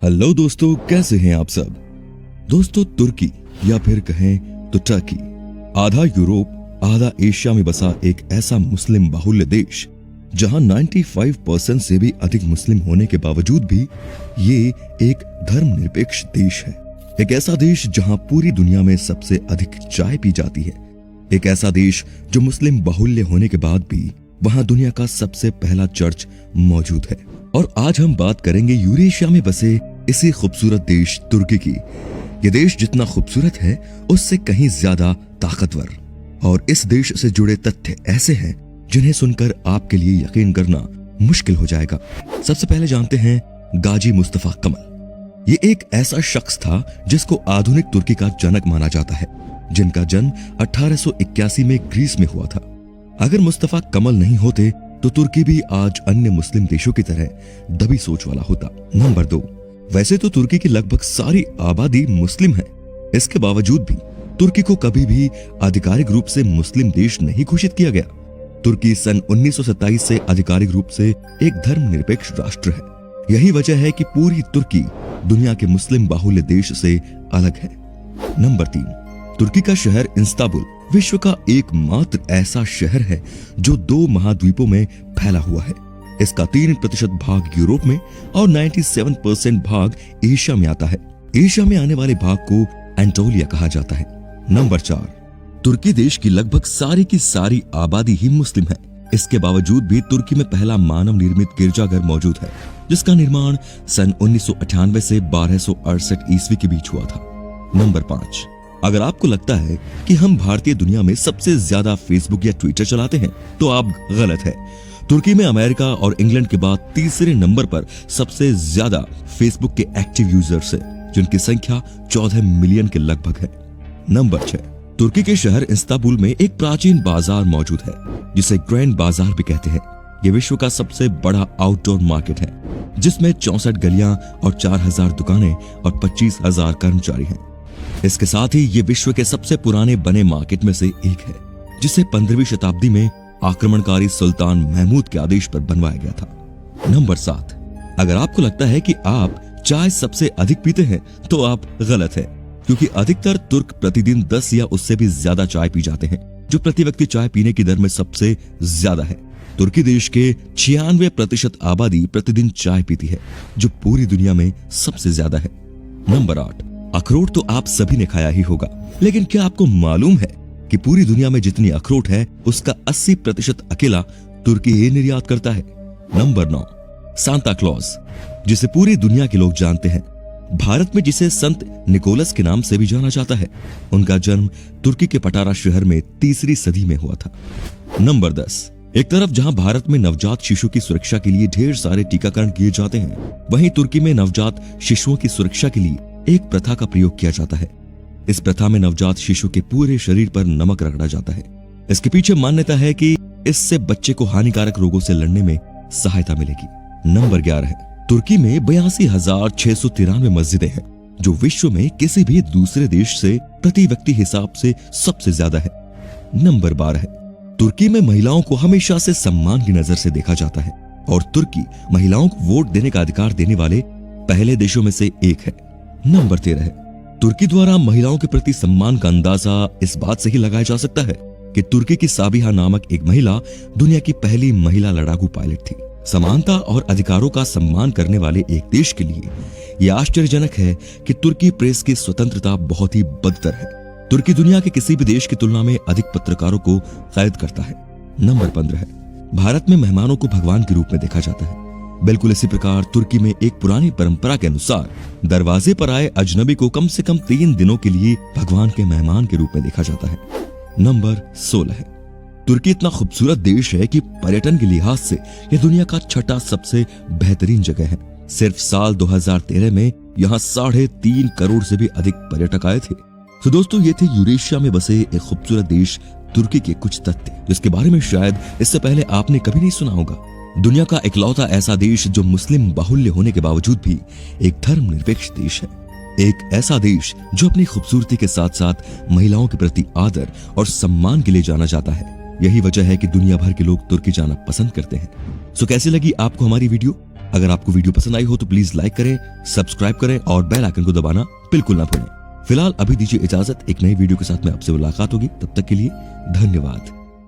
Hello दोस्तों, कैसे हैं आप सब। दोस्तों, तुर्की या फिर कहें तो टर्की आधा यूरोप आधा एशिया में बसा एक ऐसा मुस्लिम बाहुल्य देश जहां 95% से भी अधिक मुस्लिम होने के बावजूद भी ये एक धर्मनिरपेक्ष देश है। एक ऐसा देश जहां पूरी दुनिया में सबसे अधिक चाय पी जाती है। एक ऐसा देश जो मुस्लिम बाहुल्य होने के बाद भी वहां दुनिया का सबसे पहला चर्च मौजूद है। और आज हम बात करेंगे यूरेशिया में बसे इसी खूबसूरत देश तुर्की की। ये देश जितना खूबसूरत है उससे कहीं ज्यादा ताकतवर, और इस देश से जुड़े तथ्य ऐसे हैं जिन्हें सुनकर आपके लिए यकीन करना मुश्किल हो जाएगा। सबसे पहले जानते हैं गाजी मुस्तफा कमल। ये एक ऐसा शख्स था जिसको आधुनिक तुर्की का जनक माना जाता है, जिनका जन्म 1881 में ग्रीस में हुआ था। अगर मुस्तफा कमल नहीं होते तो तुर्की भी आज अन्य मुस्लिम देशों की तरह दबी सोच वाला होता। नंबर 2, वैसे तो तुर्की की लगभग सारी आबादी मुस्लिम है, इसके बावजूद भी तुर्की को कभी भी आधिकारिक रूप से मुस्लिम देश नहीं घोषित किया गया। तुर्की सन 1927 से आधिकारिक रूप से एक धर्मनिरपेक्ष राष्ट्र है। यही वजह है कि पूरी तुर्की दुनिया के मुस्लिम बाहुल्य देश से अलग है। नंबर 3, तुर्की का शहर इस्तांबुल विश्व का एकमात्र ऐसा शहर है जो 2 महाद्वीपों में फैला हुआ है। इसका 3% भाग यूरोप में और 97% भाग एशिया में आता है। एशिया में आने वाले भाग को एंटोलिया कहा जाता है। नंबर 4, तुर्की देश की लगभग सारी की सारी आबादी ही मुस्लिम है। इसके बावजूद भी तुर्की में पहला मानव निर्मित गिरजाघर मौजूद है, जिसका निर्माण सन 1998 से 1268 ईस्वी के बीच हुआ था। नंबर 5, अगर आपको लगता है कि हम भारतीय दुनिया में सबसे ज्यादा फेसबुक या ट्विटर चलाते हैं तो आप गलत है। तुर्की में अमेरिका और इंग्लैंड के बाद तीसरे नंबर पर सबसे ज्यादा फेसबुक के एक्टिव यूजर्स हैं, जिनकी संख्या 14 मिलियन के लगभग है। नंबर 6, तुर्की के शहर इस्तांबुल में एक प्राचीन बाजार मौजूद है जिसे ग्रैंड बाजार भी कहते हैं। यह विश्व का सबसे बड़ा आउटडोर मार्केट है, जिसमें 64 गलियां और 4000 दुकानें और 25,000 कर्मचारी हैं। इसके साथ ही ये विश्व के सबसे पुराने बने मार्केट में से एक है, जिसे 15वीं शताब्दी में आक्रमणकारी सुल्तान महमूद के आदेश पर बनवाया गया था। नंबर 7, अगर आपको लगता है कि आप चाय सबसे अधिक पीते हैं तो आप गलत है, क्योंकि अधिकतर तुर्क प्रतिदिन 10 या उससे भी ज्यादा चाय पी जाते हैं, जो प्रति व्यक्ति चाय पीने की दर में सबसे ज्यादा है। तुर्की देश के 96% आबादी प्रतिदिन चाय पीती है, जो पूरी दुनिया में सबसे ज्यादा है। नंबर 8, अखरोट तो आप सभी ने खाया ही होगा, लेकिन क्या आपको मालूम है कि पूरी दुनिया में जितनी अखरोट है उसका 80% अकेला तुर्की ही निर्यात करता है। नंबर 9, सांता क्लॉज, जिसे पूरी दुनिया के लोग जानते हैं। भारत में जिसे संत निकोलस के नाम से भी जाना जाता है। उनका जन्म तुर्की के पटारा शहर में 3री सदी में हुआ था। नंबर 10, एक तरफ जहां भारत में नवजात शिशु की सुरक्षा के लिए ढेर सारे टीकाकरण किए जाते हैं, वहीं तुर्की में नवजात शिशुओं की सुरक्षा के लिए एक प्रथा का प्रयोग किया जाता है। इस प्रथा में नवजात शिशु के पूरे शरीर पर नमक रगड़ा जाता है। इसके पीछे मान्यता है कि इससे बच्चे को हानिकारक रोगों से लड़ने में सहायता मिलेगी। नंबर 11 है, तुर्की में 82,693 मस्जिदें हैं, जो विश्व में किसी भी दूसरे देश से प्रति व्यक्ति हिसाब से सबसे ज्यादा है। नंबर 12 है, तुर्की में महिलाओं को हमेशा से सम्मान की नजर से देखा जाता है, और तुर्की महिलाओं को वोट देने का अधिकार देने वाले पहले देशों में से एक है। नंबर 13 है, तुर्की द्वारा महिलाओं के प्रति सम्मान का अंदाजा इस बात से ही लगाया जा सकता है कि तुर्की की साबिहा नामक एक महिला दुनिया की पहली महिला लड़ाकू पायलट थी। समानता और अधिकारों का सम्मान करने वाले एक देश के लिए यह आश्चर्यजनक है कि तुर्की प्रेस की स्वतंत्रता बहुत ही बदतर है। तुर्की दुनिया के किसी भी देश की तुलना में अधिक पत्रकारों को कैद करता है। नंबर 15 है, भारत में मेहमानों को भगवान के रूप में देखा जाता है। बिल्कुल इसी प्रकार तुर्की में एक पुरानी परंपरा के अनुसार दरवाजे पर आए अजनबी को कम से कम 3 दिनों के लिए भगवान के मेहमान के रूप में देखा जाता है। नंबर 16 है, तुर्की इतना खूबसूरत देश है कि पर्यटन के लिहाज से यह दुनिया का 6ठा सबसे बेहतरीन जगह है। सिर्फ साल 2013 में यहाँ 3.5 करोड़ से भी अधिक पर्यटक आए थे। तो दोस्तों, ये थे यूरेशिया में बसे एक खूबसूरत देश तुर्की के कुछ तथ्य, जिसके बारे में शायद इससे पहले आपने कभी नहीं सुना होगा। दुनिया का इकलौता ऐसा देश जो मुस्लिम बाहुल्य होने के बावजूद भी एक धर्मनिरपेक्ष देश है। एक ऐसा देश जो अपनी खूबसूरती के साथ साथ महिलाओं के प्रति आदर और सम्मान के लिए जाना जाता है। यही वजह है कि दुनिया भर के लोग तुर्की जाना पसंद करते हैं। सो कैसी लगी आपको हमारी वीडियो? अगर आपको वीडियो पसंद आई हो तो प्लीज लाइक करें, सब्सक्राइब करें और बेल आइकन को दबाना बिल्कुल ना भूलें। फिलहाल अभी दीजिए इजाजत, एक नई वीडियो के साथ में आपसे मुलाकात होगी, तब तक के लिए धन्यवाद।